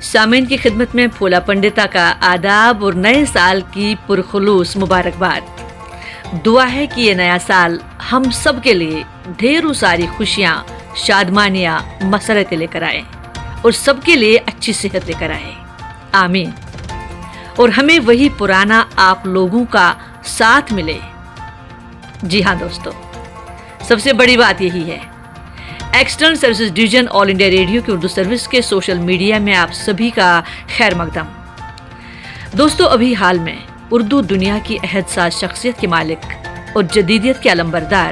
سامعین کی خدمت میں پھولا پنڈتا کا آداب اور نئے سال کی پرخلوص مبارکباد۔ دعا ہے کہ یہ نیا سال ہم سب کے لیے ڈھیروں ساری خوشیاں، شادمانیاں، مسرتیں لے کر آئے اور سب کے لیے اچھی صحت لے کر آئے، آمین۔ اور ہمیں وہی پرانا آپ لوگوں کا ساتھ ملے۔ جی ہاں دوستو، سب سے بڑی بات یہی ہے، ایکسٹرنل سروسز ڈویژن آل انڈیا ریڈیو کی اردو سروس کے سوشل میڈیا میں آپ سبھی کا خیر مقدم۔ دوستو، ابھی حال میں اردو دنیا کی عہد ساز شخصیت کے مالک اور جدیدیت کے علمبردار،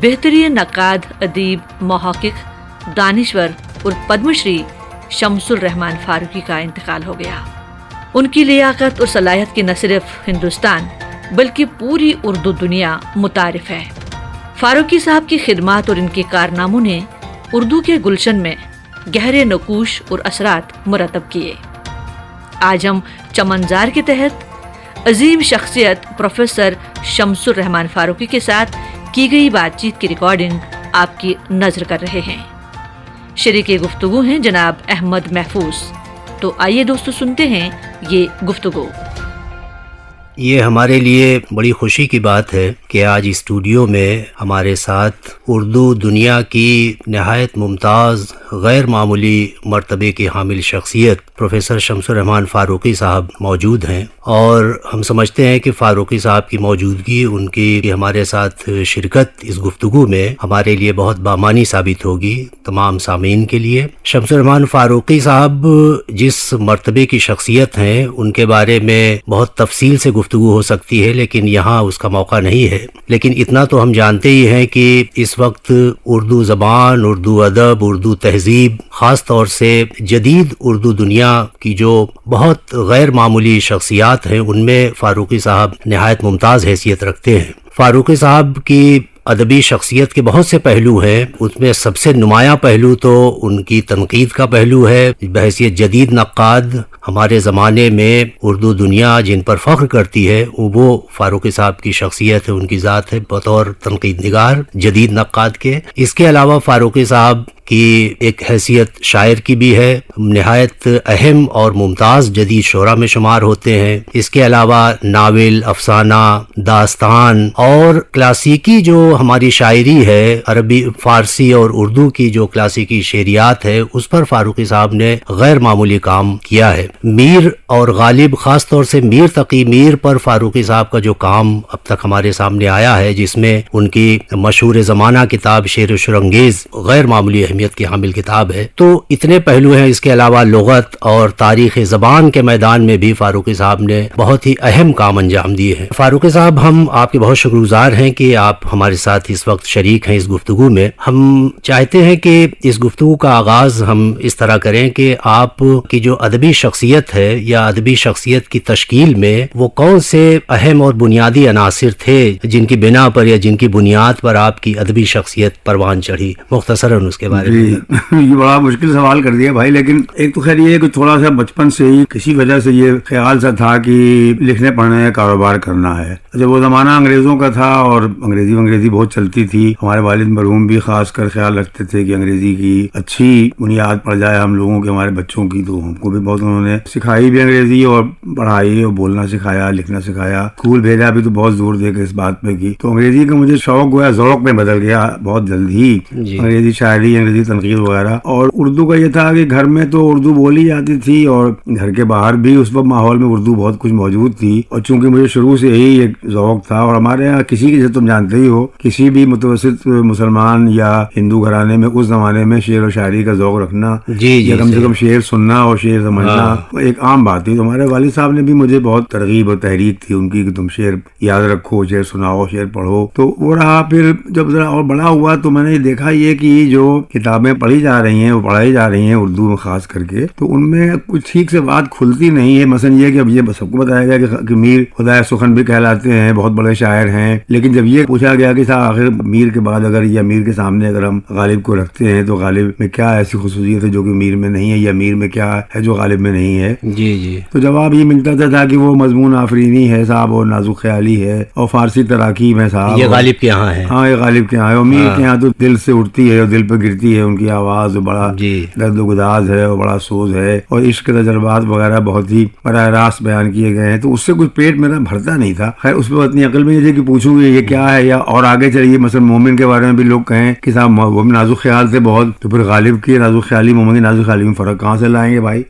بہترین نقاد، ادیب، محقق، دانشور اور پدم شری شمس الرحمان فاروقی کا انتقال ہو گیا۔ ان کی لیاقت اور صلاحیت کی نہ صرف ہندوستان بلکہ پوری اردو دنیا متعارف ہے۔ فاروقی صاحب کی خدمات اور ان کے کارناموں نے اردو کے گلشن میں گہرے نقوش اور اثرات مرتب کیے۔ آج ہم چمنزار کے تحت عظیم شخصیت پروفیسر شمس الرحمان فاروقی کے ساتھ کی گئی بات چیت کی ریکارڈنگ آپ کی نظر کر رہے ہیں۔ شریک گفتگو ہیں جناب احمد محفوظ۔ تو آئیے دوستو سنتے ہیں یہ گفتگو۔ یہ ہمارے لیے بڑی خوشی کی بات ہے کہ آج اسٹوڈیو میں ہمارے ساتھ اردو دنیا کی نہایت ممتاز، غیر معمولی مرتبے کی حامل شخصیت پروفیسر شمس الرحمان فاروقی صاحب موجود ہیں، اور ہم سمجھتے ہیں کہ فاروقی صاحب کی موجودگی، ان کی ہمارے ساتھ شرکت اس گفتگو میں ہمارے لیے بہت بامانی ثابت ہوگی تمام سامعین کے لیے۔ شمس الرحمان فاروقی صاحب جس مرتبے کی شخصیت ہیں، ان کے بارے میں بہت تفصیل سے گفتگو ہو سکتی ہے، لیکن یہاں اس کا موقع نہیں ہے۔ لیکن اتنا تو ہم جانتے ہی ہیں کہ اس وقت اردو زبان، اردو ادب، اردو تہذیب، خاص طور سے جدید اردو دنیا کی جو بہت غیر معمولی شخصیات ہیں، ان میں فاروقی صاحب نہایت ممتاز حیثیت رکھتے ہیں۔ فاروقی صاحب کی ادبی شخصیت کے بہت سے پہلو ہیں، اس میں سب سے نمایاں پہلو تو ان کی تنقید کا پہلو ہے۔ بحیثیت جدید نقاد ہمارے زمانے میں اردو دنیا جن پر فخر کرتی ہے وہ فاروقی صاحب کی شخصیت ہے، ان کی ذات ہے بطور تنقید نگار جدید نقاد کے۔ اس کے علاوہ فاروقی صاحب کی ایک حیثیت شاعر کی بھی ہے، نہایت اہم اور ممتاز جدید شعراء میں شمار ہوتے ہیں۔ اس کے علاوہ ناول، افسانہ، داستان اور کلاسیکی جو ہماری شاعری ہے، عربی، فارسی اور اردو کی جو کلاسیکی شعریات ہے، اس پر فاروقی صاحب نے غیر معمولی کام کیا ہے۔ میر اور غالب، خاص طور سے میر تقی میر پر فاروقی صاحب کا جو کام اب تک ہمارے سامنے آیا ہے، جس میں ان کی مشہور زمانہ کتاب شعر و شرانگیز غیر معمولی اہمیت کی حامل کتاب ہے، تو اتنے پہلو ہیں۔ اس کے علاوہ لغت اور تاریخ زبان کے میدان میں بھی فاروقی صاحب نے بہت ہی اہم کام انجام دیے ہیں۔ فاروقی صاحب، ہم آپ کے بہت شکر گزار ہیں کہ آپ ہمارے ساتھ اس وقت شریک ہیں اس گفتگو میں۔ ہم چاہتے ہیں کہ اس گفتگو کا آغاز ہم اس طرح کریں کہ آپ کی جو ادبی شخصیت ہے یا ادبی شخصیت کی تشکیل میں وہ کون سے اہم اور بنیادی عناصر تھے جن کی بنا پر یا جن کی بنیاد پر آپ کی ادبی شخصیت پروان چڑھی، مختصراً اس کے بارے میں۔ یہ بڑا مشکل سوال کر دیا بھائی، لیکن ایک تو خیر یہ ہے کہ تھوڑا سا بچپن سے ہی کسی وجہ سے یہ خیال سا تھا کہ لکھنے پڑھنے کا کاروبار کرنا ہے۔ جب وہ زمانہ انگریزوں کا تھا اور انگریزی بہت چلتی تھی، ہمارے والد مرحوم بھی خاص کر خیال رکھتے تھے کہ انگریزی کی اچھی بنیاد پڑ جائے ہم لوگوں کے، ہمارے بچوں کی، تو ہم کو بھی بہت انہوں نے سکھائی بھی انگریزی اور پڑھائی اور بولنا سکھایا، لکھنا سکھایا۔ اسکول بھیجا بھی تو بہت زور دے کے اس بات پہ کی، تو انگریزی کا مجھے شوق ہوا، ذوق میں بدل گیا بہت جلد ہی، انگریزی شاعری، انگریزی تنقید وغیرہ۔ اور اردو کا یہ تھا کہ گھر میں تو اردو بولی جاتی تھی اور گھر کے باہر بھی اس وقت ماحول میں اردو بہت کچھ موجود تھی، اور چونکہ مجھے شروع سے یہی ایک ذوق تھا، اور ہمارے یہاں کسی کی، جیسے تم جانتے ہی ہو، کسی بھی متوسط مسلمان یا ہندو گھرانے میں اس زمانے میں شعر و شاعری کا ذوق رکھنا یا کم سے کم شعر سننا اور شعر سمجھنا ایک عام بات تھی۔ تو ہمارے والد صاحب نے بھی مجھے بہت ترغیب اور تحریک تھی ان کی کہ تم شعر یاد رکھو، شعر سناؤ، شعر پڑھو۔ تو وہ رہا۔ پھر جب ذرا اور بڑا ہوا تو میں نے دیکھا یہ کہ جو کتابیں پڑھی جا رہی ہیں، وہ پڑھائی جا رہی ہیں اردو میں خاص کر کے، تو ان میں کچھ ٹھیک سے بات کھلتی نہیں ہے۔ مثلا یہ کہ اب یہ سب کو بتایا گیا کہ میر خدائے سخن بھی کہلاتے ہیں، بہت بڑے شاعر ہیں، لیکن جب یہ پوچھا گیا کہ آخر میر کے بعد اگر یا میر کے سامنے اگر ہم غالب کو رکھتے ہیں تو غالب میں کیا ایسی خصوصیت ہے جو کہ میر میں نہیں ہے، یا میر میں کیا ہے جو غالب میں نہیں ہے، تو جواب یہ ملتا تھا کہ وہ مضمون آفرینی ہے صاحب، اور نازک خیالی ہے، اور فارسی تراکیب ہے صاحب، یہ غالب کے یہاں ہے۔ ہاں، یہ غالب کے یہاں ہے، اور میر کے یہاں تو دل سے اٹھتی ہے اور دل پہ گرتی میٹھی ہے ان کی آواز، بڑا درد و گداز ہے اور بڑا سوز ہے، اور عشق کے تجربات وغیرہ بہت ہی براہ راست بیان کیے گئے ہیں. تو اس سے کچھ پیٹ میرا بھرتا نہیں تھا. خیر اس پہ اتنی عقل میں نہیں تھی کہ پوچھوں گی یہ کیا ہے. یا اور آگے چلیے مثلا مومن کے بارے میں بھی لوگ کہیں کہ صاحب وہ نازک خیال تھے بہت، تو پھر غالب کی نازک خیالی مومن کی نازک خیالی میں فرق کہاں سے لائیں گے بھائی؟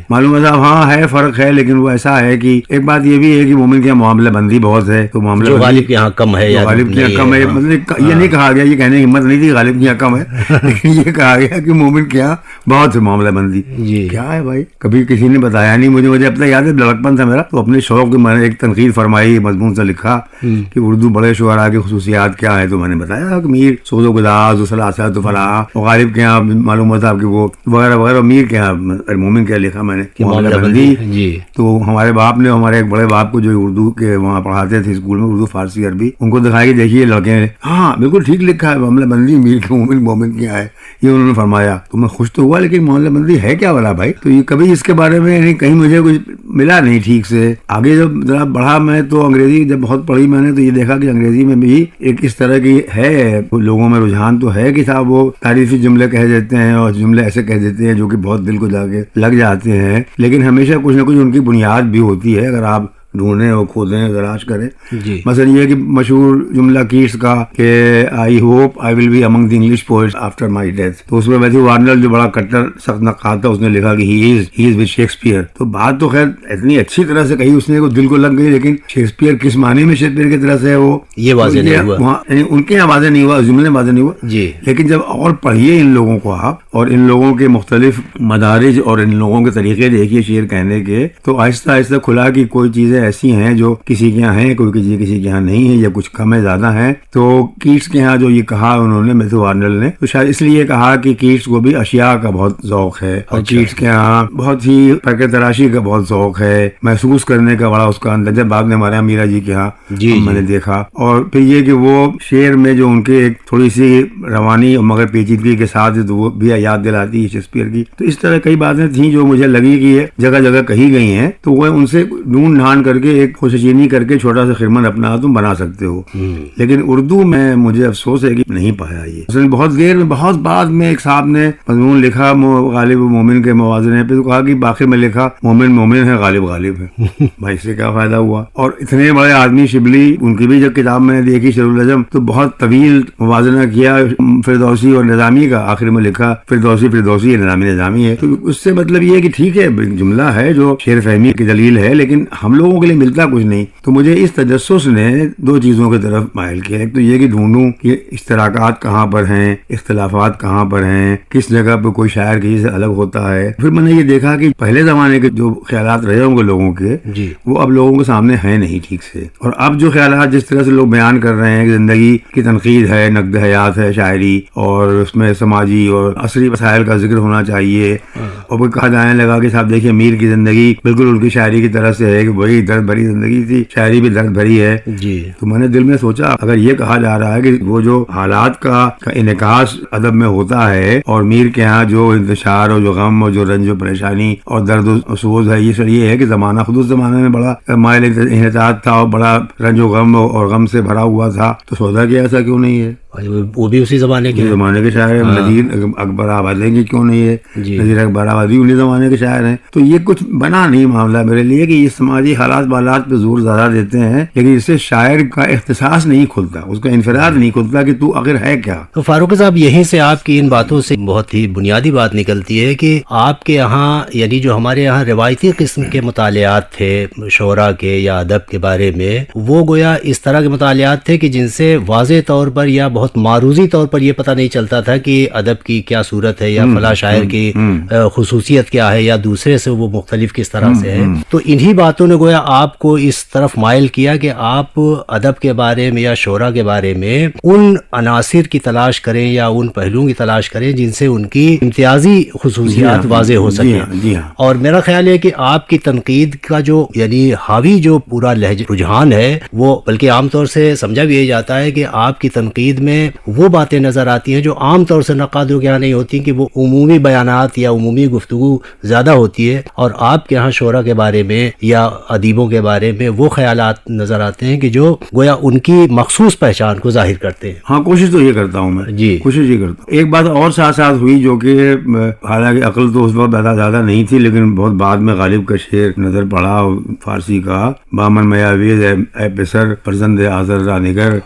معلوم ہے صاحب ہاں ہے فرق ہے، لیکن وہ ایسا ہے کہ ایک بات یہ بھی ہے کہ مومن کے معاملہ بندی بہت ہے، تو معاملہ غالب کے یہاں کم ہے، غالب کے یہاں کم ہے. مطلب یہ نہیں کہا گیا، یہ کہنے کی ہمت نہیں تھی غالب کے یہاں کم ہے، لیکن یہ کہا گیا کہ مومن کے یہاں بہت ہے معاملہ بندی. کیا ہے بھائی؟ کبھی کسی نے بتایا نہیں مجھے اب تک یاد ہے. لڑکپن تھا میرا، تو اپنے شوق میں نے ایک تنقید فرمائی، مضمون سے لکھا کہ اردو بڑے شعراء کی خصوصیات کیا ہے. تو میں نے بتایا کہ میر سوز و گداز و سلاست و فلاح، غالب کے یہاں معلوم ہوتا کہ وہ وغیرہ وغیرہ. میر کے یہاں مومن کے لکھا میں نے معاملہ بندی. تو ہمارے باپ نے، ہمارے ایک بڑے باپ کو جو اردو کے وہاں پڑھاتے تھے اسکول میں، اردو فارسی عربی، ان کو دکھائی کہ دیکھیے لڑکے ہاں بالکل ٹھیک لکھا ہے معاملہ بندی میر کے مومن مومن کیا ہے، یہ انہوں نے فرمایا. تو میں خوش تو ہوا، لیکن معاملہ بندی ہے کیا والا بھائی؟ تو یہ کبھی اس کے بارے میں کہیں مجھے کچھ ملا نہیں ٹھیک سے. آگے جب ذرا بڑھا میں تو انگریزی جب بہت پڑھی میں نے، تو یہ دیکھا کہ انگریزی میں بھی ایک اس طرح کی ہے لوگوں میں رجحان تو ہے کہ صاحب وہ تعریفی جملے کہہ دیتے ہیں اور جملے ایسے کہہ دیتے ہیں جو کہ بہت دل کو جا کے لگ جاتے ہیں، لیکن ہمیشہ کچھ نہ کچھ ان کی بنیاد بھی ہوتی ہے اگر آپ ڈھونڈیں اور کھودیں تلاش کریں. مثلا یہ کہ مشہور جملہ کیٹس کا کہ I hope I will be among the English poets after my death, تو اس میں میتھیو آرنلڈ جو بڑا کٹر سخت نقاد تھا اس نے لکھا کہ ہی از ود شیکسپیئر. تو بات تو خیر اتنی اچھی طرح سے کہی اس نے دل کو لگ گئی، لیکن شیکسپیئر کس معنی میں شیکسپیئر کی طرح سے وہ یہ واضح نہیں ہوا، ان کے یہاں واضح نہیں ہوا، جملے واضح نہیں ہوا. لیکن جب اور پڑھیے ان لوگوں کو آپ اور ان لوگوں کے مختلف مدارج اور ان لوگوں کے طریقے دیکھیے شعر کہنے کے، تو آہستہ آہستہ کھلا کہ کوئی چیزیں ایسی ہیں جو کسی کے یہاں ہیں، کوئی کسی کے یہاں نہیں ہے، یا کچھ کم ہے زیادہ ہیں. تو کیٹس کے یہاں جو یہ کہا انہوں نے میتھیو آرنلڈ نے، تو شاید اس لیے کہا کہ کیٹس کو بھی اشیاء کا بہت ذوق ہے، اور کیٹس کے یہاں بہت ہی پیکے تراشی کا بہت ذوق ہے، محسوس کرنے کا بڑا اس کا اندر. جب بعد میں ہمارے یہاں میرا جی کے یہاں میں نے دیکھا، اور پھر یہ کہ وہ شعر میں جو ان کے ایک تھوڑی سی روانی اور مگر پیچیدگی کے ساتھ تو وہ بھی یاد دلاتی ہے شیکسپیئر کی. تو اس طرح کئی باتیں تھیں جو مجھے لگی کہ یہ جگہ جگہ کہی گئی ہیں، تو وہ ان سے ڈھونڈ ڈھانڈ کر کے ایک خوشچینی کر کے چھوٹا سا خرمن اپنا تم بنا سکتے ہو. لیکن اردو میں مجھے افسوس ہے کہ نہیں پایا یہ. بہت دیر میں بہت بعد میں ایک صاحب نے مضمون لکھا غالب مومن کے موازنے پہ، تو کہا کہ باقی میں لکھا مومن مومن ہے غالب غالب ہے. بھائی اس سے کیا فائدہ ہوا؟ اور اتنے بڑے آدمی شبلی، ان کی بھی جب کتاب میں نے دیکھی شروع النجم، تو بہت طویل موازنہ کیا فردوسی اور نظامی کا. آخر میں لکھا فردوسی نظامی ہے. تو اس سے مطلب یہ ہے کہ ٹھیک ہے جملہ ہے جو شعر فہمی کی دلیل ہے، لیکن ہم لوگوں کے لیے ملتا کچھ نہیں. تو مجھے اس تجسس نے دو چیزوں کی طرف مائل کیا. ایک تو یہ کہ ڈھونڈوں کہ اشتراکات کہاں پر ہیں، اختلافات کہاں پر ہیں، کس جگہ پہ کوئی شاعر کسی سے الگ ہوتا ہے. پھر میں نے یہ دیکھا کہ پہلے زمانے کے جو خیالات رہے ہوں گے لوگوں کے، وہ اب لوگوں کے سامنے ہیں نہیں ٹھیک سے. اور اب جو خیالات جس طرح سے لوگ بیان کر رہے ہیں کہ زندگی کی تنقید ہے، نقد حیات ہے شاعری، اور اس میں سماجی اور عصری مسائل کا ذکر ہونا چاہیے. اور پھر کہا جانے لگا کہ صاحب دیکھیے میر کی زندگی بالکل ان کی شاعری کی طرح سے ہے کہ وہی درد بھری زندگی تھی، شاعری بھی درد بھری ہے. تو میں نے دل میں سوچا اگر یہ کہا جا رہا ہے کہ وہ جو حالات کا انعکاس ادب میں ہوتا ہے، اور میر کے ہاں جو انتشار اور جو غم اور جو رنج و پریشانی اور درد و سوز ہے، یہ ہے کہ زمانہ خود اس زمانے میں بڑا مائل انحطاط تھا اور بڑا رنج و غم اور غم سے بھرا ہوا تھا. تو سودا کیا ایسا کیوں نہیں ہے؟ وہ بھی اسی زمانے کے شاعر ہیں. نذیر اکبر آبادی کی کیوں نہیں ہے؟ نذیر اکبر آبادی انہیں زمانے کے شاعر ہیں. تو یہ کچھ بنا نہیں معاملہ میرے لیے کہ یہ سماجی حالات بالات پہ زور زیادہ دیتے ہیں، لیکن اس سے شاعر کا اختصاص نہیں کھلتا، اس کا انفراد نہیں کھلتا کہ تو آخر ہے کیا. تو فاروق صاحب یہیں سے آپ کی ان باتوں سے بہت ہی بنیادی بات نکلتی ہے کہ آپ کے یہاں یعنی جو ہمارے یہاں روایتی قسم کے مطالعات تھے شعراء کے یا ادب کے بارے میں، وہ گویا اس طرح کے مطالعات تھے کہ جن سے واضح طور پر یا بہت معروضی طور پر یہ پتہ نہیں چلتا تھا کہ ادب کی کیا صورت ہے یا فلاں شاعر کی خصوصیت کیا ہے یا دوسرے سے وہ مختلف کس طرح سے ہے. تو انہی باتوں نے گویا آپ کو اس طرف مائل کیا کہ آپ ادب کے بارے میں یا شعراء کے بارے میں ان عناصر کی تلاش کریں یا ان پہلوؤں کی تلاش کریں جن سے ان کی امتیازی خصوصیات واضح ہو سکیں. اور میرا خیال ہے کہ آپ کی تنقید کا جو یعنی حاوی جو پورا رجحان ہے وہ بلکہ عام طور سے سمجھا بھی یہ جاتا ہے کہ آپ کی تنقید میں وہ باتیں نظر آتی ہیں جو عام طور سے نقادوں کے یہاں نہیں ہوتی، کہ وہ عمومی بیانات یا عمومی گفتگو زیادہ ہوتی ہے، اور آپ کے یہاں شعراء کے بارے میں یا ادیبوں کے بارے میں وہ خیالات نظر آتے ہیں کہ جو گویا ان کی مخصوص پہچان کو ظاہر کرتے ہیں۔ ہاں، کوشش تو یہ کرتا ہوں میں، جی کوشش یہ کرتا ہوں۔ ایک بات اور ساتھ ساتھ ہوئی جو کہ حالانکہ عقل تو اس وقت زیادہ نہیں تھی، لیکن بہت بعد میں غالب کا شعر نظر پڑا فارسی کا، بامن میاویز اے پسر فرزند آذر را نگر،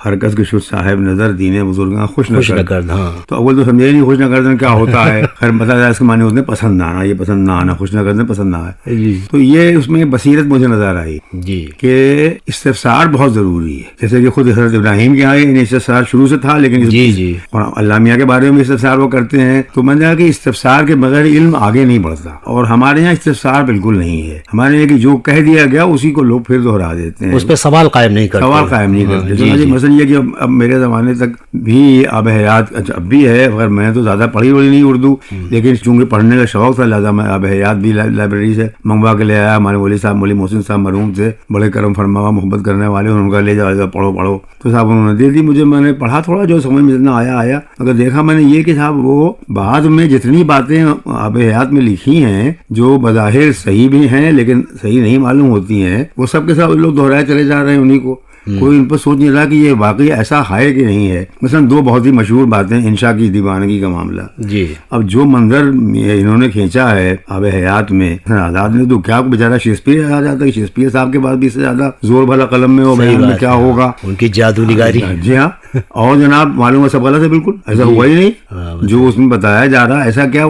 ہر کس کے شد صاحب نظر دین بزرگاں خوش نہ کرد۔ ہاں، تو اول تو سمجھے نہیں خوش نہ کردن کیا ہوتا ہے، خیر بتا جائے اس کے معنی ہوتے ہیں پسند نہ آنا، یہ پسند نہ آنا، خوش نہ کردن پسند نہ آئے۔ جی تو یہ اس میں بصیرت مجھے نظر آئی جی کہ استفسار بہت ضروری ہے، جیسے کہ خود حضرت ابراہیم کے یہاں استفسار شروع سے تھا، لیکن جی اور اللہ میاں کے بارے میں استفسار وہ کرتے ہیں، تو میں نے کہا کہ استفسار کے بغیر علم آگے نہیں بڑھتا، اور ہمارے یہاں استفسار بالکل نہیں ہے۔ ہمارے یہاں کہ جو کہہ دیا گیا اسی کو لوگ پھر دہرا دیتے ہیں، اس پہ سوال قائم نہیں کرتے، سوال قائم نہیں کرتے۔ مثلا یہ کہ اب میرے زمانے تک بھی آب حیات اب بھی ہے، اگر میں تو زیادہ پڑھی ہوئی نہیں اردو، لیکن چونکہ پڑھنے کا شوق تھا لہٰذا میں آب حیات بھی لائبریری سے منگوا کے لے آیا۔ ہمارے مولوی صاحب مولوی محسن صاحب مرحوم تھے، بڑے کرم فرما محبت کرنے والے، ان کا لے جاؤ پڑھو، تو صاحب انہوں نے دے دی مجھے، میں نے پڑھا تھوڑا، جو سمجھ میں جتنا آیا، مگر دیکھا میں نے یہ کہ صاحب وہ بعد میں جتنی باتیں آب حیات میں لکھی ہیں جو بظاہر صحیح بھی ہیں لیکن صحیح نہیں معلوم ہوتی ہیں، وہ سب کے ساتھ لوگ دہرائے چلے جا رہے ہیں، انہیں کو کوئی ان پر سوچ نہیں رہا کہ یہ واقعی ایسا ہے کہ نہیں ہے۔ مثلا دو بہت ہی مشہور باتیں، انشاء کی دیوانگی کا معاملہ۔ جی اب جو منظر انہوں نے کھینچا ہے آب حیات میں آزاد نے، تو کیا بیچارہ شیکسپیئر آ جاتا ہے، شیکسپیئر صاحب کے بعد بھی اس سے زیادہ زور بھلا قلم میں وہ بیان میں کیا ہوگا، ان کی جادو نگاری۔ جی ہاں، اور جناب معلوم ہے سب غلط ہے، بالکل ایسا ہوا ہی نہیں جو اس میں بتایا جا رہا۔ ایسا کیا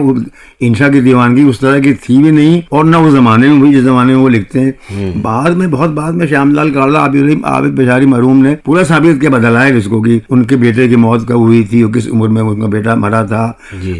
انشاء کی دیوانگی اس طرح کی تھی بھی نہیں، اور نہ اس زمانے میں بھی جس زمانے میں وہ لکھتے ہیں۔ بعد میں بہت بعد میں شیام لال کارلا عابد بیچاری مرحوم نے پورا ثابت کیا بدلائے اس کو کہ ان کے بیٹے کی موت کب ہوئی تھی اور کس عمر میں ان کا بیٹا مرا تھا،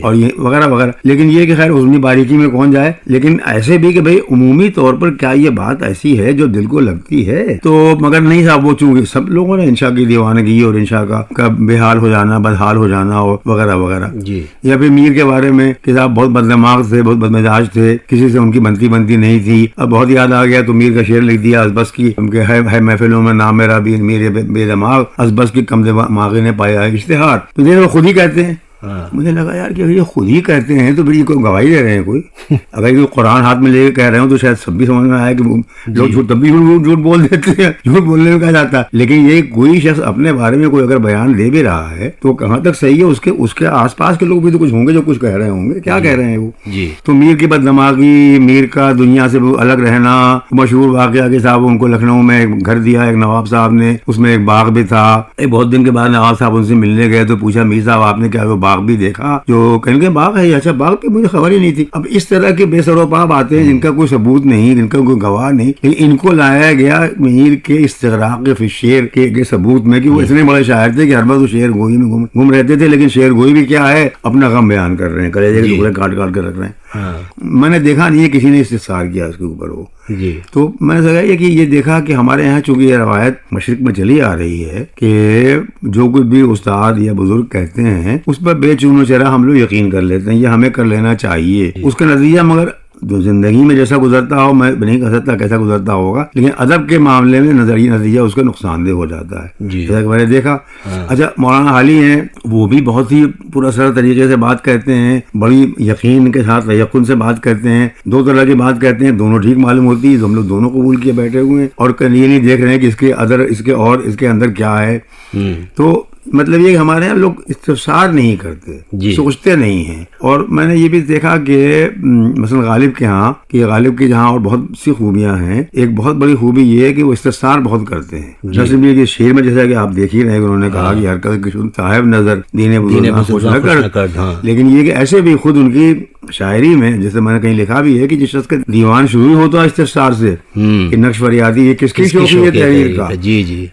اور یہ وغیرہ وغیرہ۔ لیکن یہ کہ خیر اس میں باریکی میں کون جائے، لیکن ایسے بھی کہ بھئی عمومی طور پر کیا یہ بات ایسی ہے جو دل کو لگتی ہے، تو مگر نہیں صاحب، وہ چونکہ سب لوگوں نے انشاء کی دیوانگی اور انشاء کا بے حال ہو جانا، بدحال ہو جانا اور وغیرہ وغیررہ۔ جی یا پھر میر کے بارے میں کہ صاحب بہت بددماغ تھے، بہت بدمزاج تھے، کسی سے ان کی بنتی نہیں تھی۔ اب بہت یاد آ گیا تو میر کا شعر لکھ دیا ازبس کی کہ ہے محفلوں میں نام میرا بھی میرے بے دماغ، ازبس کی کم دماغی نے پایا ہے اشتہار۔ تو دیکھ وہ خود ہی کہتے ہیں۔ مجھے لگا یار کہ یہ خود ہی کہتے ہیں تو پھر یہ کوئی گواہی دے رہے ہیں کوئی؟ اگر یہ قرآن ہاتھ میں لے کے کہہ رہے ہوں تو شاید سب بھی سمجھ میں آیا کہ لوگ جھوٹ تب بھی جھوٹ بول دیتے ہیں، جھوٹ بولنے میں کہا جاتا ہے۔ لیکن یہ کوئی شخص اپنے بارے میں کوئی اگر بیان دے بھی رہا ہے تو کہاں تک صحیح ہے؟ اس کے آس پاس کے لوگ بھی تو کچھ ہوں گے جو کچھ کہہ رہے ہوں گے، کیا کہہ رہے ہیں وہ؟ تو میر کی بددماغی، میر کا دنیا سے الگ رہنا، مشہور واقعہ کہ صاحب ان کو لکھنؤ میں ایک گھر دیا ایک نواب صاحب نے، اس میں ایک باغ بھی تھا۔ ایک بہت دن کے بعد نواب صاحب ان سے ملنے گئے تو پوچھا میر صاحب آپ نے کیا وہ باغ بھی دیکھا؟ جو کہیں گے باغ ہے، اچھا باغ کی مجھے خبر ہی نہیں تھی۔ اب اس طرح کے بے سروپا باتیں جن کا کوئی ثبوت نہیں، جن کا کوئی گواہ نہیں، لیکن ان کو لایا گیا میر کے استغراق فی الشعر کے ثبوت میں کہ وہ اتنے بڑے شاعر تھے کہ ہر وقت وہ شعر گوئی میں گم رہتے تھے، لیکن شعر گوئی بھی کیا ہے، اپنا غم بیان کر رہے ہیں، کلیجے کے ٹکڑے کاٹ کاٹ کے رکھ رہے ہیں۔ میں نے دیکھا نہیں ہے کسی نے استفسار کیا اس کے اوپر وہ۔ تو میں نے سمجھا کہ یہ دیکھا کہ ہمارے یہاں چونکہ یہ روایت مشرق میں چلی آ رہی ہے کہ جو کچھ بھی استاد یا بزرگ کہتے ہیں اس پر بے چون و چرا ہم لوگ یقین کر لیتے ہیں، یہ ہمیں کر لینا چاہیے۔ اس کا نتیجہ مگر جو زندگی میں جیسا گزرتا ہو میں نہیں کہہ سکتا کیسا گزرتا ہوگا، لیکن ادب کے معاملے میں نتیجہ اس کا نقصان دہ ہو جاتا ہے۔ جیسا کہ میں نے دیکھا، اچھا مولانا حالی ہیں، وہ بھی بہت ہی پراسرار طریقے سے بات کرتے ہیں، بڑی یقین کے ساتھ تیقن سے بات کرتے ہیں، دو طرح کی بات کرتے ہیں، دونوں ٹھیک معلوم ہوتی ہے، ہم لوگ دونوں قبول کیے بیٹھے ہوئے ہیں اور یہ نہیں دیکھ رہے ہیں کہ اس کے اندر کیا ہے۔ تو مطلب یہ کہ ہمارے یہاں لوگ استفسار نہیں کرتے، سوچتے نہیں ہیں۔ اور میں نے یہ بھی دیکھا کہ مثلا غالب کے ہاں، کہ غالب کی جہاں اور بہت سی خوبیاں ہیں، ایک بہت بڑی خوبی یہ ہے کہ وہ استفسار بہت کرتے ہیں۔ جیسے بھی شعر میں جیسا کہ آپ دیکھ ہی رہے ہیں، انہوں نے کہا کہ ہر کس صاحب نظر دین بزرگاں خوش نہ کر، لیکن یہ کہ ایسے بھی خود ان کی شاعری میں جیسے میں نے کہیں لکھا بھی ہے کہ جس شخص کا دیوان شروع ہوتا ہے استفسار سے کہ نقش فریادی یہ کس کی شوق ہے تحریر کا،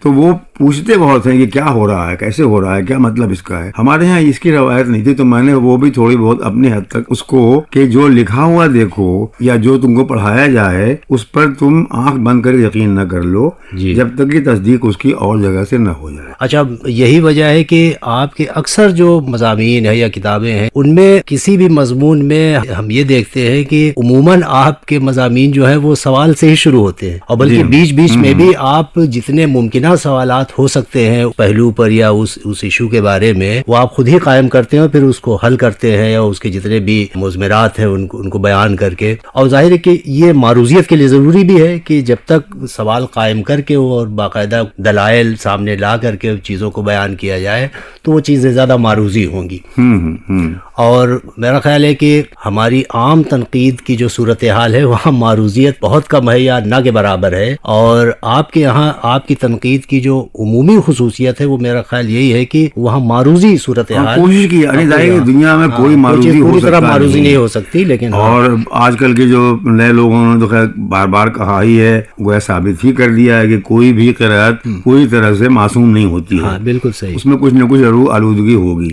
تو وہ پوچھتے بہت ہیں کہ کیا ہو رہا ہے، کیسے ہو رہا ہے، کیا مطلب اس کا ہے۔ ہمارے ہاں اس کی روایت نہیں تھی، تو میں نے وہ بھی تھوڑی بہت اپنی حد تک اس کو کہ جو لکھا ہوا دیکھو یا جو تم کو پڑھایا جائے اس پر تم آنکھ بند کر یقین نہ کر لو جب تک کہ تصدیق اس کی اور جگہ سے نہ ہو جائے۔ اچھا، یہی وجہ ہے کہ آپ کے اکثر جو مضامین ہے یا کتابیں ہیں ان میں کسی بھی مضمون میں میں ہم یہ دیکھتے ہیں کہ عموماً آپ کے مضامین جو ہے وہ سوال سے ہی شروع ہوتے ہیں، اور بلکہ بیچ بیچ میں بھی آپ جتنے ممکنہ سوالات ہو سکتے ہیں پہلو پر یا اس ایشو کے بارے میں، وہ آپ خود ہی قائم کرتے ہیں اور پھر اس کو حل کرتے ہیں، یا اس کے جتنے بھی مضمرات ہیں ان کو بیان کر کے. اور ظاہر ہے کہ یہ معروضیت کے لیے ضروری بھی ہے کہ جب تک سوال قائم کر کے اور باقاعدہ دلائل سامنے لا کر کے چیزوں کو بیان کیا جائے تو وہ چیزیں زیادہ معروضی ہوں گی. اور میرا خیال ہے کہ ہماری عام تنقید کی جو صورتحال ہے وہاں معروضیت بہت کم ہے یا نہ کے برابر ہے، اور آپ کے یہاں آپ کی تنقید کی جو عمومی خصوصیت ہے وہ میرا خیال یہی ہے کہ وہاں معروضی صورتحال کوشش کی دنیا میں کوئی معروضی پوری طرح معروضی نہیں ہو سکتی، لیکن اور آج کل کے جو نئے لوگوں نے تو خیر بار بار کہا ہی ہے، وہ ثابت ہی کر دیا ہے کہ کوئی بھی قرأت کوئی طرح سے معصوم نہیں ہوتی ہے. بالکل صحیح، اس میں کچھ نہ کچھ آلودگی ہوگی،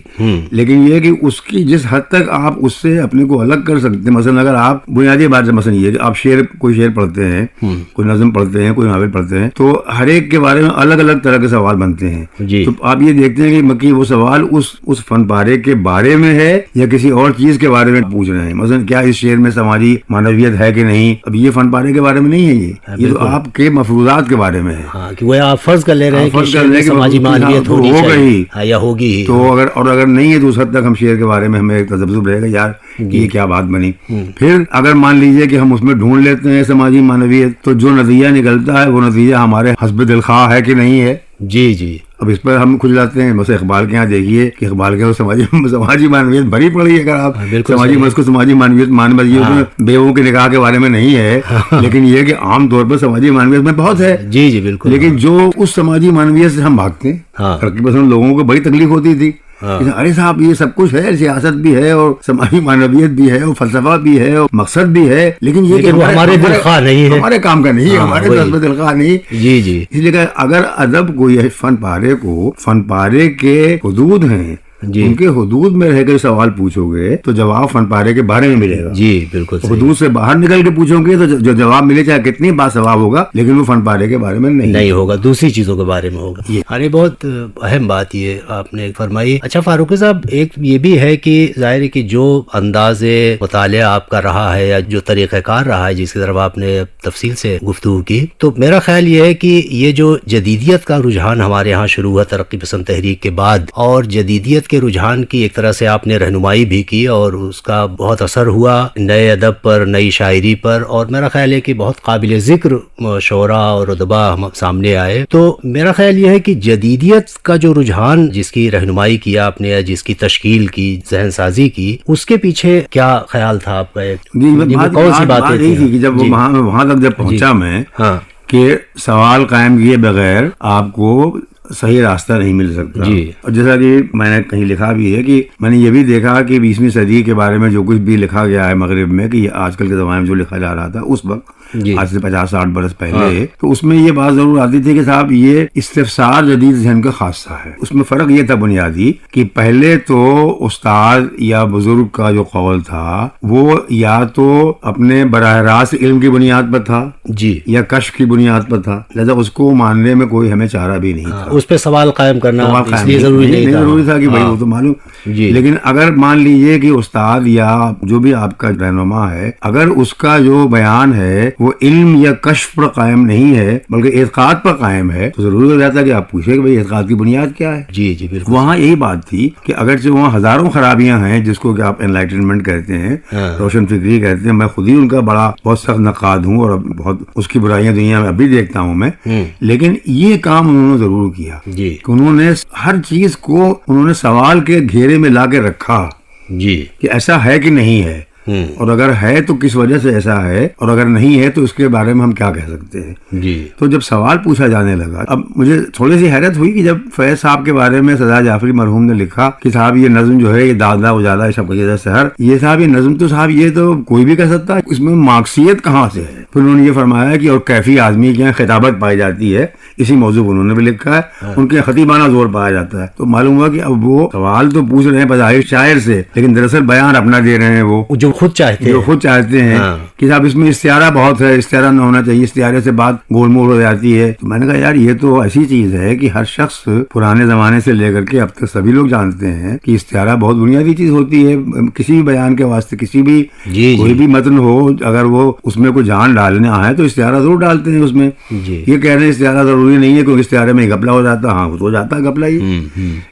لیکن یہ کہ اس کی جس حد تک آپ اس سے اپنے کو الگ کر سکتے ہیں. مثلا اگر آپ بنیادی بات مثلا یہ ہے کہ آپ کوئی شعر پڑھتے ہیں، کوئی نظم پڑھتے ہیں، کوئی ناول پڑھتے ہیں، تو ہر ایک کے بارے میں الگ الگ طرح کے سوال بنتے ہیں. تو آپ یہ دیکھتے ہیں کہ مکی وہ سوال اس فن پارے کے بارے میں ہے یا کسی اور چیز کے بارے میں پوچھ رہے ہیں. مثلا کیا اس شعر میں سماجی معنویت ہے کہ نہیں؟ اب یہ فن پارے کے بارے میں نہیں ہے، یہ تو آپ کے مفروضات کے بارے میں ہے کہ وہ آپ فرض کر لے رہے ہیں کہ سماجی معنویت ہوگی یا ہوگی. تو اگر نہیں ہے تو اس حد تک ہم شعر کے بارے میں ہمیں ایک تذبذب رہے گا، یار یہ کیا بات بنی. پھر اگر مان لیجئے کہ ہم اس میں ڈھونڈ لیتے ہیں سماجی معنویت، تو جو نتیجہ نکلتا ہے وہ نتیجہ ہمارے حسب دلخواہ ہے کہ نہیں ہے. جی اب اس پر ہم کھل جاتے ہیں. بس اقبال کے یہاں دیکھیے کہ اقبال کے سماجی معنویت بھری پڑی ہے. اگر آپ سماجی معنویت بیووں کے نکاح کے بارے میں نہیں ہے، لیکن یہ کہ عام طور پر سماجی معنویت میں بہت ہے. جی بالکل. لیکن جو اس سماجی معنویت سے ہم بھاگتے ہیں، ترقی پسند لوگوں کو بڑی تکلیف ہوتی تھی. ارے صاحب یہ سب کچھ ہے، سیاست بھی ہے اور سماجی معنویت بھی ہے اور فلسفہ بھی ہے اور مقصد بھی ہے، لیکن یہ کہ ہمارے دلخواہ نہیں ہے، ہمارے کام کا نہیں ہے، ہمارے نسبت دلخواہ نہیں. جی اس لیے کہ اگر ادب کوئی فن پارے کے حدود ہیں، ان کے حدود میں رہ کر سوال پوچھو گے تو جواب فن پارے کے بارے میں ملے گا. جی بالکل. حدود سے باہر نکل کے پوچھو گے تو جو جواب ملے چاہے کتنی باثواب ہوگا، لیکن وہ فن پارے کے بارے میں نہیں ہوگا، دوسری چیزوں کے بارے میں ہوگا. ارے بہت اہم بات یہ آپ نے فرمائی. اچھا فاروقی صاحب، ایک یہ بھی ہے کہ ظاہر ہے کہ جو انداز مطالعہ آپ کا رہا ہے یا جو طریقہ کار رہا ہے جس کی طرف آپ نے تفصیل سے گفتگو کی، تو میرا خیال یہ ہے کہ یہ جو جدیدیت کا رجحان ہمارے ہاں شروع ہوا ترقی پسند تحریک کے بعد، اور جدیدیت کے رجحان کی ایک طرح سے آپ نے رہنمائی بھی کی اور اس کا بہت اثر ہوا نئے ادب پر، نئی شاعری پر، اور میرا خیال ہے کہ بہت قابل ذکر شعراء اور ادباء سامنے آئے. تو میرا خیال یہ ہے کہ جدیدیت کا جو رجحان جس کی رہنمائی کیا آپ نے، جس کی تشکیل کی، ذہن سازی کی، اس کے پیچھے کیا خیال تھا آپ کا؟ کون سی بات یہی تھی کہ جب وہاں تک جب پہنچا میں کہ سوال قائم کیے بغیر آپ کو صحیح راستہ نہیں مل سکتا. اور جیسا کہ میں نے کہیں لکھا بھی ہے کہ میں نے یہ بھی دیکھا کہ 20ویں صدی کے بارے میں جو کچھ بھی لکھا گیا ہے مغرب میں، کہ آج کل کے زمانے میں جو لکھا جا رہا تھا اس وقت، آج سے 50-60 برس پہلے، تو اس میں یہ بات ضرور آتی تھی کہ صاحب یہ استفسار جدید ذہن کا خاصہ ہے. اس میں فرق یہ تھا بنیادی کہ پہلے تو استاد یا بزرگ کا جو قول تھا وہ یا تو اپنے براہ راست علم کی بنیاد پر تھا یا کشف کی بنیاد پر تھا، لہذا اس کو ماننے میں کوئی ہمیں چارہ بھی نہیں تھا. اس پہ سوال قائم کرنا اس لیے ضروری تھا کہ بھائی وہ تو معلوم. لیکن اگر مان لیجئے کہ استاد یا جو بھی آپ کا رہنما ہے، اگر اس کا جو بیان ہے وہ علم یا کشف پر قائم نہیں ہے بلکہ اعتقاد پر قائم ہے، تو ضروری ہو جاتا ہے کہ آپ پوچھیں کہ بھئی اعتقاد کی بنیاد کیا ہے. جی بالکل. وہاں یہی بات تھی کہ اگرچہ وہاں ہزاروں خرابیاں ہیں جس کو کہ آپ انلائٹنمنٹ کہتے ہیں، روشن فکری کہتے ہیں، میں خود ہی ان کا بہت سخت نقاد ہوں اور بہت اس کی برائیاں دنیا میں ابھی دیکھتا ہوں میں، لیکن یہ کام انہوں نے ضرور کیا کہ انہوں نے ہر چیز کو انہوں نے سوال کے گھیرے میں لا کے رکھا کہ ایسا ہے کہ نہیں ہے، اور اگر ہے تو کس وجہ سے ایسا ہے، اور اگر نہیں ہے تو اس کے بارے میں ہم کیا کہہ سکتے ہیں. تو جب سوال پوچھا جانے لگا، اب مجھے تھوڑی سی حیرت ہوئی کہ جب فیض صاحب کے بارے میں سزا جعفری مرحوم نے لکھا کہ صاحب یہ نظم جو ہے یہ دادا اجالا شب کا سحر، یہ صاحب یہ نظم تو صاحب یہ تو کوئی بھی کہہ سکتا ہے، اس میں مارکسیت کہاں سے ہے. پھر انہوں نے یہ فرمایا کہ اور کیفی آدمی کے یہاں خطابت پائی جاتی ہے، اسی موضوع انہوں نے بھی لکھا ہے، ان کے خطیبانہ زور پایا جاتا ہے. تو معلوم ہوا کہ اب وہ سوال تو پوچھ رہے ہیں بظاہر شاعر سے، لیکن دراصل بیان اپنا دے رہے ہیں، وہ جو خود چاہتے جو خود چاہتے ہیں کہ صاحب اس میں استعارہ بہت ہے، استعارہ نہ ہونا چاہیے، استعارے سے بات گول مول ہو جاتی ہے. تو میں نے کہا یار یہ تو ایسی چیز ہے کہ ہر شخص پرانے زمانے سے لے کر کے اب تک سبھی لوگ جانتے ہیں کہ استعارہ بہت بنیادی چیز ہوتی ہے. کسی بھی بیان کے واسطے کسی بھی کوئی بھی متن ہو، اگر وہ اس میں کوئی جان ڈالنا ہے تو استعارہ ضرور ڈالتے ہیں اس میں. یہ کہہ رہے ہیں استعارہ ضروری نہیں ہے، کیونکہ استعارے میں گپلا ہو جاتا، ہاں وہ تو جاتا ہے گپلا ہی.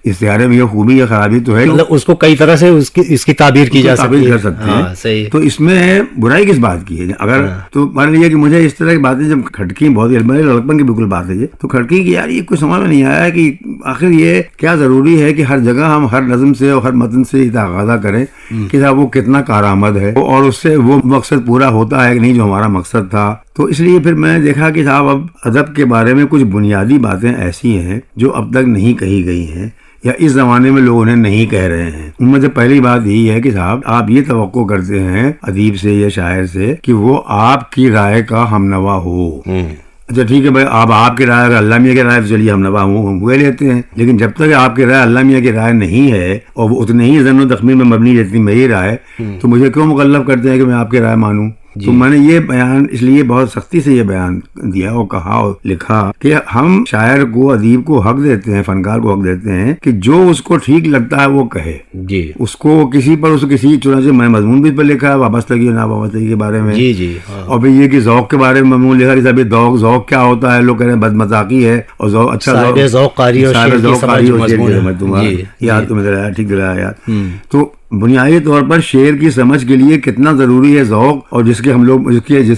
استعارے میں یہ خوبی یا خرابی تو ہے، اس کو کئی طرح سے اس کی تعبیر کی جا سکتی کر سکتے ہیں. تو اس میں برائی کس بات کی ہے؟ اگر تو مان لیجیے کہ مجھے اس طرح کی باتیں جب کھٹکی، بہت لڑکپن کی بالکل بات ہے یہ تو کھٹکی کی، یار یہ کوئی سمجھ میں نہیں آیا کہ آخر یہ کیا ضروری ہے کہ ہر جگہ ہم ہر نظم سے اور ہر متن سے تقاضا کریں کہ صاحب وہ کتنا کارآمد ہے اور اس سے وہ مقصد پورا ہوتا ہے کہ نہیں جو ہمارا مقصد تھا. تو اس لیے پھر میں نے دیکھا کہ صاحب اب ادب کے بارے میں کچھ بنیادی باتیں ایسی ہیں جو اب تک نہیں کہی گئی ہیں یا اس زمانے میں لوگ انہیں نہیں کہہ رہے ہیں. ان میں سے پہلی بات یہی ہے کہ صاحب آپ یہ توقع کرتے ہیں ادیب سے یا شاعر سے کہ وہ آپ کی رائے کا ہمنوا ہو. اچھا ٹھیک ہے بھائی، آپ کی رائے اگر اللہ میاں کی رائے چلیے ہم نوا ہوئے لیتے ہیں، لیکن جب تک آپ کی رائے اللہ میاں کی رائے نہیں ہے اور وہ اتنے ہی ظن و تخمین میں مبنی جتنی میری رائے، تو مجھے کیوں مکلف کرتے ہیں کہ میں آپ کی رائے مانوں؟ تو میں نے یہ بیان اس لیے بہت سختی سے یہ بیان دیا اور کہا اور لکھا کہ ہم شاعر کو، ادیب کو حق دیتے ہیں، فنکار کو حق دیتے ہیں کہ جو اس کو ٹھیک لگتا ہے وہ کہے. اس کو کسی پر چنانچہ میں مضمون بھی پر لکھا ہے وابستگی اور ناوابستگی کے بارے میں. اور پھر یہ کہ ذوق کے بارے میں مضمون لکھا کہ ذوق کیا ہوتا ہے. لوگ کہہ رہے ہیں بدمذاقی ہے اور ذوق اچھا ذوق قاری اور یاد تو مجھے ٹھیک دلایا یاد. تو بنیادی طور پر شعر کی سمجھ کے لیے کتنا ضروری ہے ذوق، اور جس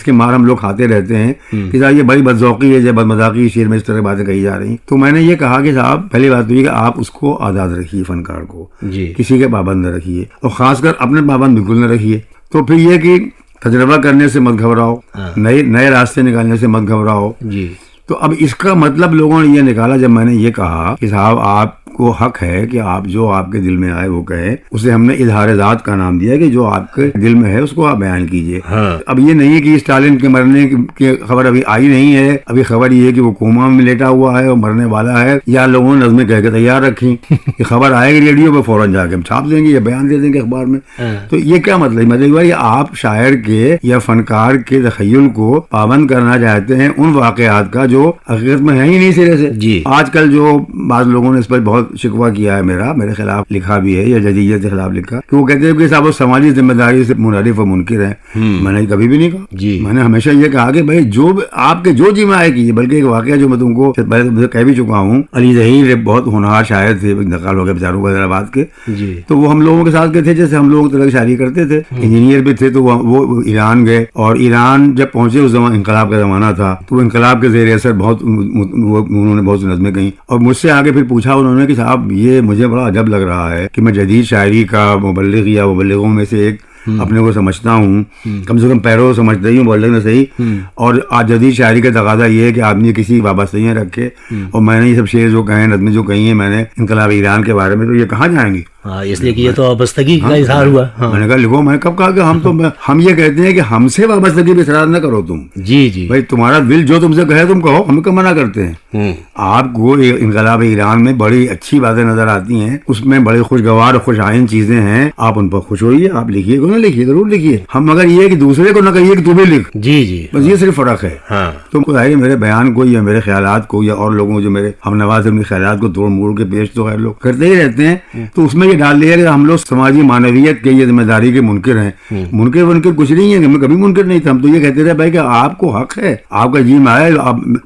کے مار ہم لوگ کھاتے رہتے ہیں کہ صاحب یہ بڑی بدذوقی ہے یا بدمذاقی شعر میں اس طرح باتیں کہی جا رہی ہیں. تو میں نے یہ کہا کہ صاحب پہلی بات تو یہ کہ آپ اس کو آزاد رکھیے، فنکار کو کسی کے پابند نہ رکھیے، اور خاص کر اپنے پابند بالکل نہ رکھیے. تو پھر یہ کہ تجربہ کرنے سے مت گھبراؤ، نئے راستے نکالنے سے مت گھبراؤ. تو اب اس کا مطلب لوگوں نے یہ نکالا جب میں نے یہ کہا کہ صاحب آپ کو حق ہے کہ آپ جو آپ کے دل میں آئے وہ کہے. اسے ہم نے اظہار ذات کا نام دیا کہ جو آپ کے دل میں ہے اس کو آپ بیان کیجئے. اب یہ نہیں ہے کہ اسٹالن کے مرنے کی خبر ابھی آئی نہیں ہے، ابھی خبر یہ ہے کہ وہ کوما میں لیٹا ہوا ہے اور مرنے والا ہے، یا لوگوں نے نظمیں کہہ کے تیار رکھی یہ خبر آئے گی ریڈیو پہ فوراً جا کے ہم چھاپ دیں گے یا بیان دے دیں گے اخبار میں. تو یہ کیا مطلب یہ آپ شاعر کے یا فنکار کے تخیل کو پابند کرنا چاہتے ہیں ان واقعات کا جو حقیقت میں ہے ہی نہیں سرے سے. آج کل جو بعض لوگوں نے اس پر بہت شکوہ کیا ہے میرے خلاف لکھا بھی ہے یا جدیدیت کے خلاف لکھا کہ وہ کہتے ہیں کہ صاحب سماجی ذمہ داری سے منحرف و منکر ہیں. میں نے کبھی بھی نہیں کہا. میں نے ہمیشہ یہ کہا کہ بھائی جو آپ کے جو جی میں آئے کیجیے. بلکہ ایک واقعہ جو میں تم کو پہلے کہہ بھی چکا ہوں، علی ظہیر بہت ہونہار شاعر تھے، انتقال ہو گئے بیچاروں کو حیدرآباد کے. تو وہ ہم لوگوں کے ساتھ گئے تھے، جیسے ہم لوگ طرح شاعری کرتے تھے، انجینئر بھی تھے. تو وہ ایران گئے اور ایران جب پہنچے اس زمان انقلاب کا زمانہ تھا، تو انقلاب کے زیر اثر انہوں نے بہت سی نظمیں کہیں اور مجھ سے آگے پھر پوچھا انہوں نے کہ صاحب یہ مجھے بڑا عجب لگ رہا ہے کہ میں جدید شاعری کا مبلغ یا مبلغوں میں سے ایک اپنے کو سمجھتا ہوں، کم سے کم پیرو سمجھتا ہی ہوں، مبلغ نہ صحیح. اور آج جدید شاعری کا تقاضا یہ ہے کہ آدمی کسی وابستگیاں رکھے. اور میں نے یہ سب شعر جو کہیں، نظمیں جو کہی ہیں میں نے انقلاب ایران کے بارے میں، تو یہ کہاں جائیں گی؟ اس لیے کہ یہ تو وابستگی کا اظہار ہوا. میں نے کہا لکھو. میں کب کہا کہ ہم یہ کہتے ہیں کہ ہم سے وابستگی پہ اصرار نہ کرو تم. بھائی تمہارا دل جو تم سے کہے تم کہو، ہم کب منع کرتے ہیں؟ آپ کو انقلاب ایران میں بڑی اچھی باتیں نظر آتی ہیں، اس میں بڑے خوشگوار خوش آئین چیزیں ہیں، آپ ان پر خوش ہوئیے، آپ لکھیے کو نہ لکھیے ضرور لکھیے. ہم مگر یہ کہ دوسرے کو نہ کہیے کہ تو بھی لکھ. بس یہ صرف فرق ہے. تم کو میرے بیان کو یا میرے خیالات کو یا اور لوگوں جو میرے ہم نواز اپنے خیالات کو توڑ موڑ کے پیش تو خیر لوگ کرتے ہی رہتے ہیں. تو اس میں یہ ڈال دیا کہ ہم لوگ سماجی معنویت کے یہ ذمہ داری کے منکر ہیں. منکر کچھ نہیں ہے، ہمیں کبھی منکر نہیں تھا. ہم تو یہ کہتے تھے بھائی کہ آپ کو حق ہے، آپ کا جی میں آئے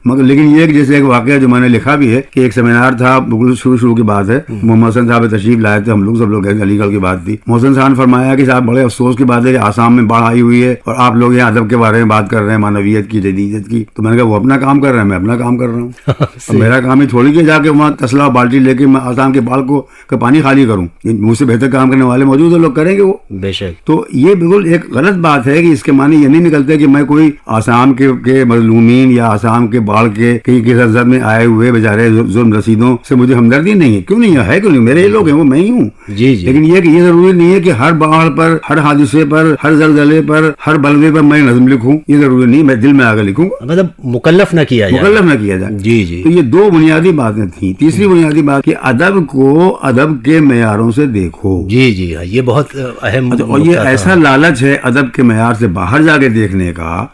مگر. لیکن یہ جیسے ایک واقعہ جو میں نے لکھا بھی ہے کہ ایک سیمینار تھا، بالکل شروع کی بات ہے، محمد حسن صاحب تشریف لائے تھے، ہم لوگ سب لوگ گئے، علی گڑھ کی بات تھی. محسن صاحب نے فرمایا کہ صاحب بڑے افسوس کی بات ہے کہ آسام میں باڑھ آئی ہوئی ہے اور آپ لوگ یہاں ادب کے بارے میں بات کر رہے ہیں، معنویت کی، جدیدیت کی. تو میں نے کہا وہ اپنا کام کر رہے ہیں، میں اپنا کام کر رہا ہوں. میرا کام ہی تھوڑی کہ جا کے وہاں تسلا بالٹی لے کے میں آسام کے باڑھ کو پانی خالی کروں. مجھ سے بہتر کام کرنے والے موجود ہیں، لوگ کریں گے وہ بے شک. تو یہ بالکل ایک غلط بات ہے کہ اس کے معنی یہ نہیں نکلتے کہ میں کوئی آسام کے مظلومین یا آسام کے باڑھ کے کئی سرزد میں آئے ہوئے بیچارے ظلم رسیدوں سے مجھے ہمدردی نہیں ہے. کیوں نہیں ہے؟ کیوں نہیں؟ میرے یہ لوگ ہیں، وہ میں ہی ہوں. لیکن یہ کہ یہ ضروری نہیں ہے کہ ہر باڑھ پر، ہر حادثے پر، ہر زلزلے پر، ہر بلوے پر میں نظم لکھوں. یہ ضروری نہیں، میں دل میں آ کر لکھوں، مطلب مکلف نہ کیا جائے. تو یہ دو بنیادی باتیں تھیں. تیسری بنیادی بات کہ ادب کو ادب کے معیاروں نظروں سے دیکھو. جی جی ہاں، یہ بہت اہم اور یہ ایسا لالچ ہے ادب کے معیار سے باہر جا کے دیکھنے کا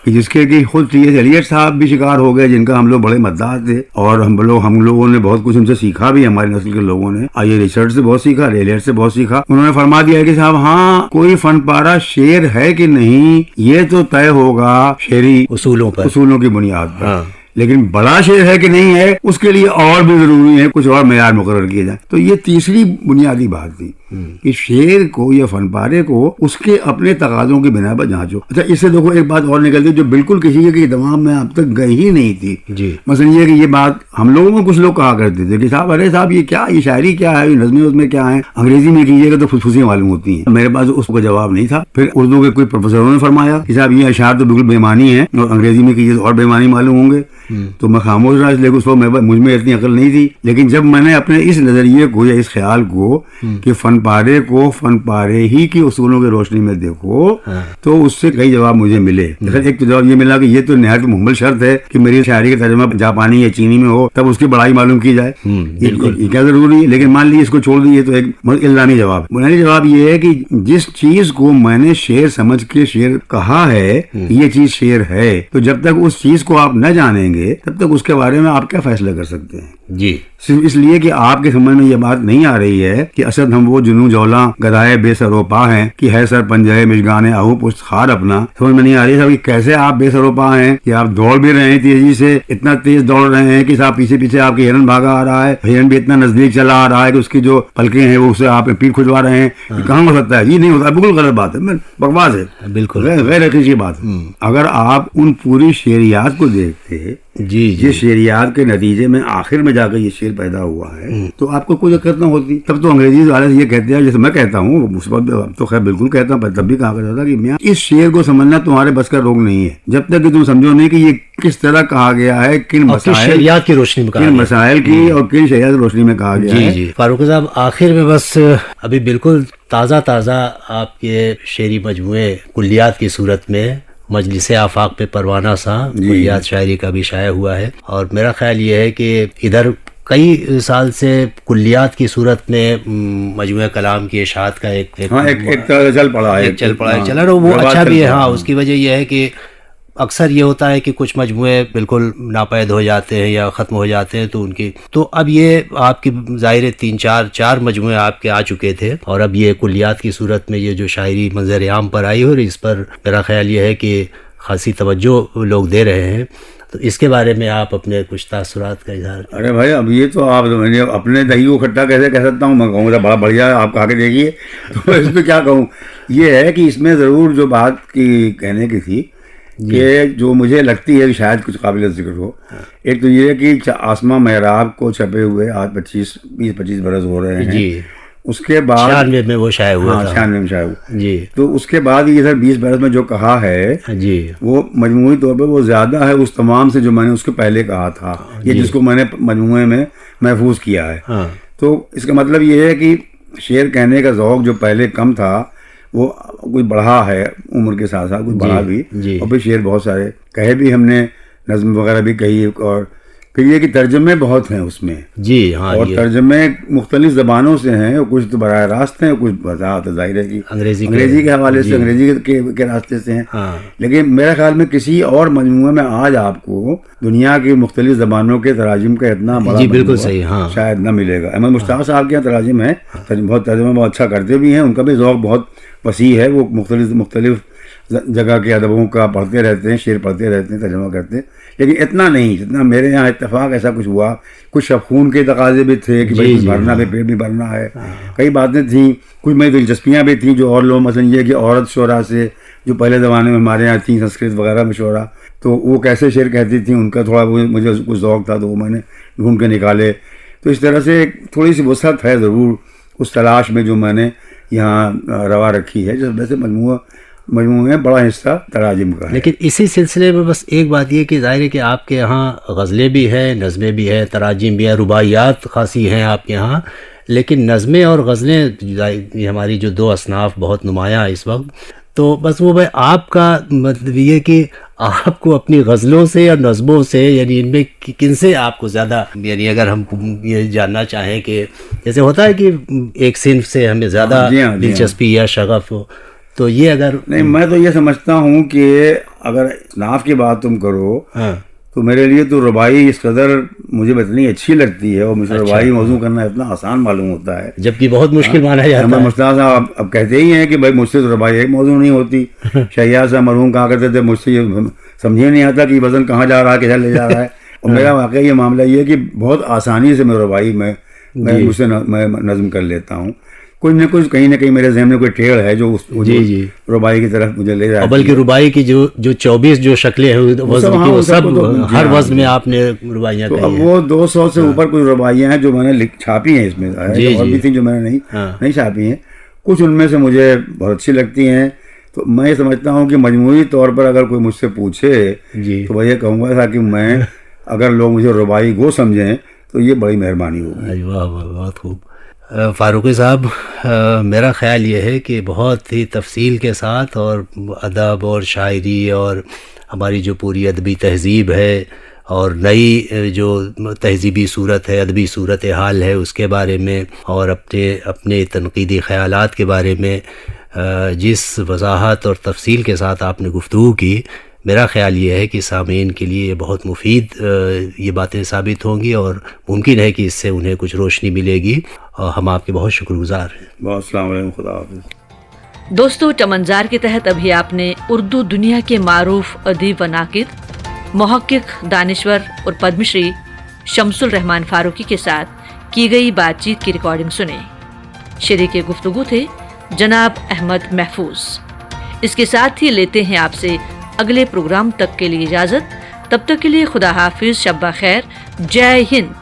کہ جس کے کہ خود ٹی ایس ایلیٹ صاحب بھی شکار ہو گئے، جن کا ہم لوگ بڑے مداح تھے، اور ہم لوگوں نے بہت کچھ ان سے سیکھا بھی. ہماری نسل کے لوگوں نے یہ ریچرڈ سے بہت سیکھا، ایلیٹ سے بہت سیکھا. انہوں نے فرما دیا کہ صاحب ہاں کوئی فن پارہ شعر ہے کہ نہیں یہ تو طے ہوگا شعری اصولوں کی بنیاد پر، لیکن بڑا شعر ہے کہ نہیں ہے اس کے لیے اور بھی ضروری ہے کچھ اور معیار مقرر کیے جائیں. تو یہ تیسری بنیادی بات تھی کہ شعر کو یا فن پارے کو اس کے اپنے تقاضوں کی بنا پر جانچو. اچھا اس سے دیکھو ایک بات اور نکلتی جو بالکل کسی کے دماغ میں اب تک گئی ہی نہیں تھی. مثلا یہ کہ یہ بات ہم لوگوں میں کچھ لوگ کہا کرتے تھے کہ صاحب ارے صاحب یہ کیا، یہ شاعری کیا ہے، یہ نظمیں اس میں کیا ہیں، انگریزی میں کیجیے گا تو خصوصیاں معلوم ہوتی ہیں. میرے پاس اس کا جواب نہیں تھا. پھر اردو کے کوئی پروفیسروں نے فرمایا کہ صاحب یہ اشعار تو بالکل بےمانی ہے اور انگریزی میں کیجیے تو اور بےمانی معلوم ہوں گے. تو میں خاموش رہا، اس لیے اس وقت مجھ میں اتنی عقل نہیں تھی. لیکن جب میں نے اپنے اس نظریے کو یا اس خیال کو کہ فن پارے کو فن پارے ہی کی اصولوں کی روشنی میں دیکھو تو اس سے کئی جواب مجھے ملے. ایک تو جواب یہ ملا کہ یہ تو نہایت مہمل شرط ہے کہ میری شاعری کا ترجمہ جاپانی یا چینی میں ہو تب اس کی بڑائی معلوم کی جائے، یہ کیا ضروری ہے. لیکن مان لیجیے اس کو چھوڑ دیجیے تو ایک الزامی جواب. بنیادی جواب یہ ہے کہ جس چیز کو میں نے شعر سمجھ کے شعر کہا ہے یہ چیز شعر ہے، تو جب تک اس چیز کو آپ نہ جانیں گے تب تک اس کے بارے میں آپ کیا فیصلہ کر سکتے ہیں. جی صرف اس لیے کہ آپ کے سمجھ میں یہ بات نہیں آ رہی ہے کہ اسد ہم وہ جنوں جولاں گدائے بے سر و پا ہیں کہ ہے سر پنجہ مشگانے آہو پشت خار اپنا. سمجھ میں نہیں آ رہی ہے کہ کیسے آپ بے سر و پا ہیں کہ آپ دوڑ بھی رہے ہیں تیزی سے، اتنا تیز دوڑ رہے ہیں کہ صاحب پیچھے پیچھے آپ کے ہرن بھاگا آ رہا ہے، ہرن بھی اتنا نزدیک چلا آ رہا ہے کہ اس کی جو پلکیں ہیں وہ اسے آپ پیٹ کھجوا رہے ہیں. یہ کہاں ہو سکتا ہے؟ یہ نہیں ہوتا، بالکل غلط بات ہے، بکواس ہے، بالکل غیر حقیقی بات. اگر آپ ان پوری شعریات کو دیکھتے یہ شعریات کے نتیجے میں آخر میں جا کے یہ شعر پیدا ہوا ہے تو آپ کو کوئی دقت نہ ہوتی. تب تو انگریزی والے یہ کہتے ہیں، جیسے میں کہتا ہوں اس وقت تو خیر بالکل کہتا ہوں، تب بھی کہا کرتا تھا کہ میں اس شعر کو سمجھنا تمہارے بس کا روگ نہیں ہے جب تک کہ تم سمجھو نہیں کہ یہ کس طرح کہا گیا ہے، کن شریعت کی روشنی میں، کن مسائل کی اور کن شریعت کی روشنی میں کہا گیا ہے. جی فاروق صاحب آخر میں بس ابھی بالکل تازہ آپ کے شعری مجموعے کلیات کی صورت میں مجلس آفاق پہ پروانہ سا کلیات شاعری کا بھی شائع ہوا ہے، اور میرا خیال یہ ہے کہ ادھر کئی سال سے کلیات کی صورت میں مجموعہ کلام کی اشاعت کا ایک چل پڑا ہے، وہ اچھا بھی ہے. ہاں اس کی وجہ یہ ہے کہ اکثر یہ ہوتا ہے کہ کچھ مجموعے بالکل ناپید ہو جاتے ہیں یا ختم ہو جاتے ہیں تو اب یہ آپ کی ظاہر 3-4 مجموعے آپ کے آ چکے تھے، اور اب یہ کلیات کی صورت میں یہ جو شاعری منظر عام پر آئی اور اس پر میرا خیال یہ ہے کہ خاصی توجہ لوگ دے رہے ہیں. تو اس کے بارے میں آپ اپنے کچھ تاثرات کا اظہار. ارے بھائی اب یہ تو آپ اپنے دہی کو کھٹا کیسے کہہ سکتا ہوں، میں کہوں گا بڑا بڑھیا آپ کہا کے دیکھیے. تو اس پہ کیا کہوں، یہ ہے کہ اس میں ضرور جو بات کی کہنے کی تھی کہ جو مجھے لگتی ہے کہ شاید کچھ قابل ذکر ہو. ایک تو یہ ہے کہ آسماں محراب کو چھپے ہوئے آج 20-25 برس ہو رہے ہیں. اس کے بعد 96 میں وہ شائع ہوا، 96 میں شائع ہوا جی. تو اس کے بعد یہ سر 20 برس میں جو کہا ہے جی وہ مجموعی طور پہ وہ زیادہ ہے اس تمام سے جو میں نے اس کے پہلے کہا تھا، یہ جس کو میں نے مجموعے میں محفوظ کیا ہے. تو اس کا مطلب یہ ہے کہ شعر کہنے کا ذوق جو پہلے کم تھا وہ کچھ بڑھا ہے عمر کے ساتھ ساتھ، کچھ بڑھا بھی، اور پھر شعر بہت سارے کہے بھی ہم نے، نظم وغیرہ بھی کہی، اور پھر یہ کہ ترجمے بہت ہیں اس میں. جی ہاں، اور ترجمے مختلف زبانوں سے ہیں، کچھ تو براہ راست ہیں، کچھ وضاحت ظاہر ہے کہ انگریزی کے حوالے سے، انگریزی کے راستے سے ہیں. لیکن میرے خیال میں کسی اور مجموعے میں آج آپ کو دنیا کی مختلف زبانوں کے تراجم کا اتنا بڑا بالکل صحیح شاید نہ ملے گا. احمد مشتاق صاحب کے یہاں تراجم ہیں، بہت ترجمہ بہت اچھا کرتے بھی ہیں، ان کا بھی ذوق بہت وسیع ہے، وہ مختلف جگہ کے ادبوں کا پڑھتے رہتے ہیں، شعر پڑھتے رہتے ہیں، ترجمہ کرتے ہیں. لیکن اتنا نہیں جتنا میرے یہاں اتفاق ایسا کچھ ہوا. کچھ شفخون کے تقاضے بھی تھے کہ بھائی بھرنا بھی، پیٹ بھی بھرنا ہے، کئی باتیں تھیں، کچھ میری دلچسپیاں بھی تھیں جو اور لوگ مثلا یہ کہ عورت شعراء سے جو پہلے زمانے میں ہمارے یہاں تھیں سنسکرت وغیرہ میں شعراء، تو وہ کیسے شعر کہتی تھیں، ان کا تھوڑا مجھے کچھ ذوق تھا تو وہ میں نے ڈھونڈ کے نکالے. تو اس طرح سے تھوڑی سی وسعت ہے ضرور اس تلاش میں جو میں نے یہاں روا رکھی ہے. جب ویسے مجموعے میں بڑا حصہ تراجم کا ہے. لیکن اسی سلسلے میں بس ایک بات یہ کہ ظاہر ہے کہ آپ کے یہاں غزلیں بھی ہیں، نظمیں بھی ہیں، تراجم بھی ہیں، رباعیات خاصی ہیں آپ کے یہاں. لیکن نظمیں اور غزلیں یہ ہماری جو دو اصناف بہت نمایاں اس وقت، تو بس وہ آپ کا مطلب یہ کہ آپ کو اپنی غزلوں سے اور نظموں سے، یعنی ان میں کن سے آپ کو زیادہ، یعنی اگر ہم یہ جاننا چاہیں کہ جیسے ہوتا ہے کہ ایک صنف سے ہمیں زیادہ دلچسپی یا شغف ہو، تو یہ اگر نہیں، میں تو یہ سمجھتا ہوں کہ اگر ناف کی بات تم کرو تو میرے لیے تو ربائی اس قدر مجھے اتنی اچھی لگتی ہے اور مجھے ربائی موضوع کرنا اتنا آسان معلوم ہوتا ہے، جبکہ بہت مشکل مانا جاتا ہے۔ مستعار صاحب اب کہتے ہی ہیں کہ بھائی مجھ سے تو ربائی ایک موضوع نہیں ہوتی، شہیار صاحب مرحوم کہا کرتے تھے مجھ سے یہ سمجھے نہیں آتا کہ وزن کہاں جا رہا ہے، کدھر لے جا رہا ہے، اور میرا واقعہ یہ معاملہ یہ ہے کہ بہت آسانی سے میں ربائی میں مجھ سے میں نظم کر لیتا ہوں، کچھ نہ کچھ کہیں نہ کہیں میرے ذہن میں کوئی ٹیڑھ ہے جو ربائی کی طرف مجھے لے جاتی ہے، بلکہ ربائی کی جو 24 جو شکلیں ہیں وزن کی، وہ سب ہر وزن میں آپ نے ربائیاں کہی ہیں۔ وہ 200 سے اوپر کچھ ربائیاں ہیں جو میں نے چھاپی ہیں، اس میں اور بھی تھیں جو میں نے نہیں چھاپی ہیں، کچھ ان میں سے مجھے بہت اچھی لگتی ہیں۔ تو میں یہ سمجھتا ہوں کہ مجموعی طور پر اگر کوئی مجھ سے پوچھے تو میں یہ کہوں گا کہ میں اگر لوگ مجھے ربائی گو سمجھیں تو یہ بڑی مہربانی ہوگی۔ واہ بہت خوب۔ فاروقی صاحب، میرا خیال یہ ہے کہ بہت ہی تفصیل کے ساتھ اور ادب اور شاعری اور ہماری جو پوری ادبی تہذیب ہے اور نئی جو تہذیبی صورت ہے، ادبی صورت حال ہے، اس کے بارے میں اور اپنے تنقیدی خیالات کے بارے میں جس وضاحت اور تفصیل کے ساتھ آپ نے گفتگو کی، میرا خیال یہ ہے کہ سامعین کے لیے یہ بہت مفید یہ باتیں ثابت ہوں گی اور ممکن ہے کہ اس سے انہیں کچھ روشنی ملے گی، اور ہم آپ کے بہت شکر گزار ہیں۔ بہت السلام علیکم، خدا حافظ۔ دوستو، چمنزار کے تحت ابھی آپ نے اردو دنیا کے معروف ادیب و ناقد، محقق، دانشور اور پدم شری شمس الرحمان فاروقی کے ساتھ کی گئی بات چیت کی ریکارڈنگ سنی۔ شریک گفتگو تھے جناب احمد محفوظ۔ اس کے ساتھ ہی لیتے ہیں آپ سے اگلے پروگرام تک کے لیے اجازت۔ تب تک کے لیے خدا حافظ، شب بخیر، جے ہند۔